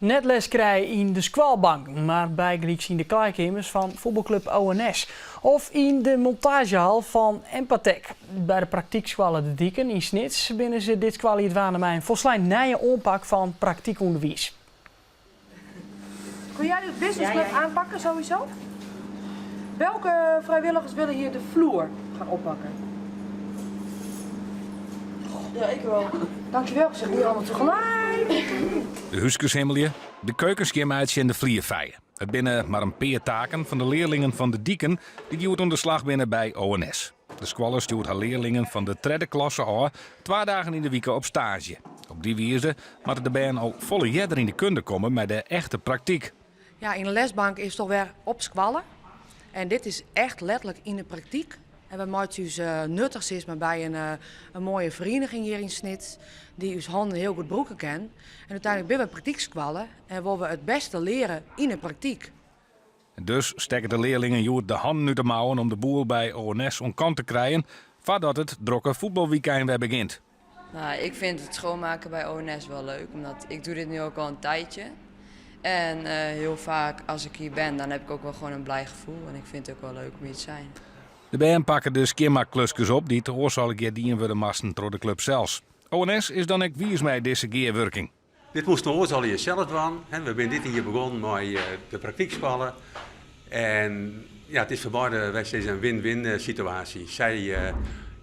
Net les krijgen in de squalbank, maar bijgelijks in de kleedkamers van voetbalclub ONS. Of in de montagehal van Empathek. Bij de praktiekscholen De Dieken in Snits binnen ze dit kwaliteit mij een volslijn nieuwe aanpak van praktiekonderwijs. Kun jij de businessclub aanpakken sowieso? Welke vrijwilligers willen hier de vloer gaan oppakken? Ja, ik wel. Dankjewel, ik zeg niet allemaal tegelijk. De huiskershemelje, de keukenschemaatje en de vliervijen. Het binnen maar een paar taken van de leerlingen van De Dieken die duwt onder de slag binnen bij ONS. De squaller stuurt haar leerlingen van de derde klasse aan 2 dagen in de week op stage. Op die wijze moeten de band al volle jaren in de kunde komen met de echte praktijk. Ja, in de lesbank is het toch weer op squallen. En dit is echt letterlijk in de praktijk. En we maken dus nuttig is maar bij een mooie vereniging hier in Snits, die ons handen heel goed broeken kent. En uiteindelijk ben we praktiekskwallen en willen we het beste leren in de praktijk. Dus steken de leerlingen joer de handen uit de mouwen om de boel bij ONS om kant te krijgen, voordat het drukke voetbalweekend weer begint. Nou, ik vind het schoonmaken bij ONS wel leuk, omdat ik doe dit nu ook al een tijdje. En heel vaak als ik hier ben, dan heb ik ook wel gewoon een blij gevoel. En ik vind het ook wel leuk om hier te zijn. De band pakken de skimma-klusjes op die te oorzakelijk dienen worden massen door de club zelfs. ONS is dan ook wies mee deze geerwerking. Dit moesten we al zelf doen. We zijn dit hier begonnen met de praktiekscholen. En ja, het is voor beide wedstrijden een win-win situatie. Zij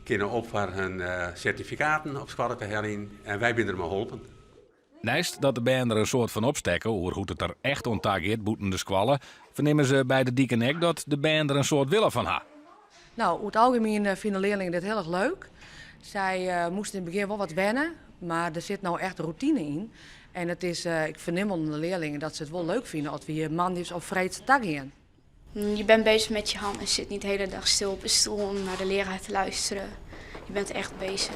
kunnen op voor hun certificaten op scholenbeheering en wij zijn er maar geholpen. Naast dat de band er een soort van opstekken hoe het er echt om tageert boeten de squallen, vernemen ze bij De Dieken ook dat de band er een soort willen van ha. Nou, over het algemeen vinden leerlingen dit heel erg leuk. Zij moesten in het begin wel wat wennen, maar er zit nou echt routine in. En het is, ik verneem onder de leerlingen dat ze het wel leuk vinden als we hier maandags of vrijdag gaan. Je bent bezig met je hand en zit niet de hele dag stil op een stoel om naar de leraar te luisteren. Je bent echt bezig.